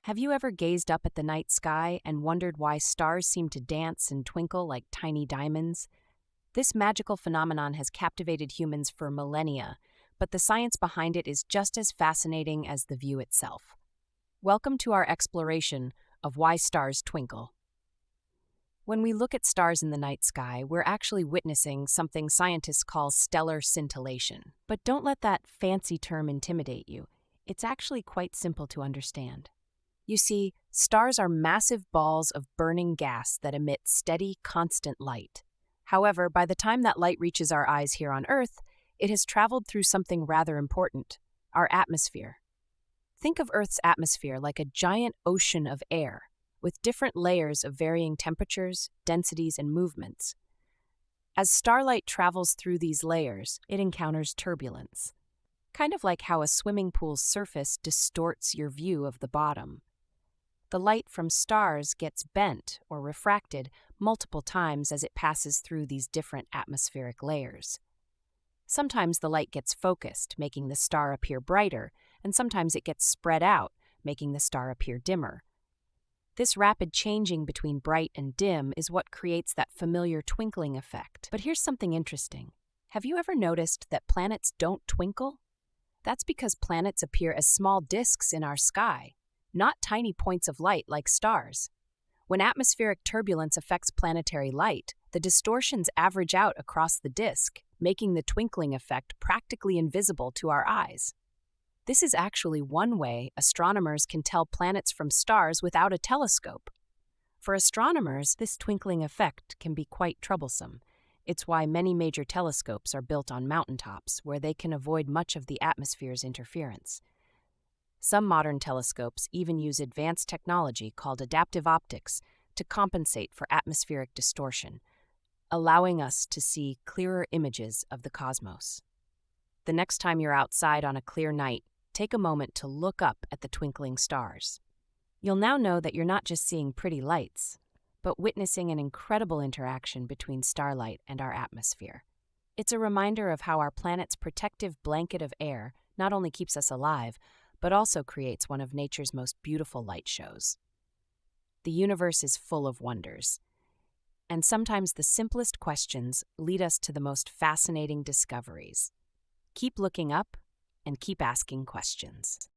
Have you ever gazed up at the night sky and wondered why stars seem to dance and twinkle like tiny diamonds? This magical phenomenon has captivated humans for millennia, but the science behind it is just as fascinating as the view itself. Welcome to our exploration of why stars twinkle. When we look at stars in the night sky, we're actually witnessing something scientists call stellar scintillation. But don't let that fancy term intimidate you. It's actually quite simple to understand. You see, stars are massive balls of burning gas that emit steady, constant light. However, by the time that light reaches our eyes here on Earth, it has traveled through something rather important, our atmosphere. Think of Earth's atmosphere like a giant ocean of air, with different layers of varying temperatures, densities, and movements. As starlight travels through these layers, it encounters turbulence, kind of like how a swimming pool's surface distorts your view of the bottom. The light from stars gets bent or refracted multiple times as it passes through these different atmospheric layers. Sometimes the light gets focused, making the star appear brighter, and sometimes it gets spread out, making the star appear dimmer. This rapid changing between bright and dim is what creates that familiar twinkling effect. But here's something interesting. Have you ever noticed that planets don't twinkle? That's because planets appear as small disks in our sky, not tiny points of light like stars. When atmospheric turbulence affects planetary light, the distortions average out across the disk, making the twinkling effect practically invisible to our eyes. This is actually one way astronomers can tell planets from stars without a telescope. For astronomers, this twinkling effect can be quite troublesome. It's why many major telescopes are built on mountaintops, where they can avoid much of the atmosphere's interference. Some modern telescopes even use advanced technology called adaptive optics to compensate for atmospheric distortion, allowing us to see clearer images of the cosmos. The next time you're outside on a clear night, take a moment to look up at the twinkling stars. You'll now know that you're not just seeing pretty lights, but witnessing an incredible interaction between starlight and our atmosphere. It's a reminder of how our planet's protective blanket of air not only keeps us alive, but also creates one of nature's most beautiful light shows. The universe is full of wonders, and sometimes the simplest questions lead us to the most fascinating discoveries. Keep looking up and keep asking questions.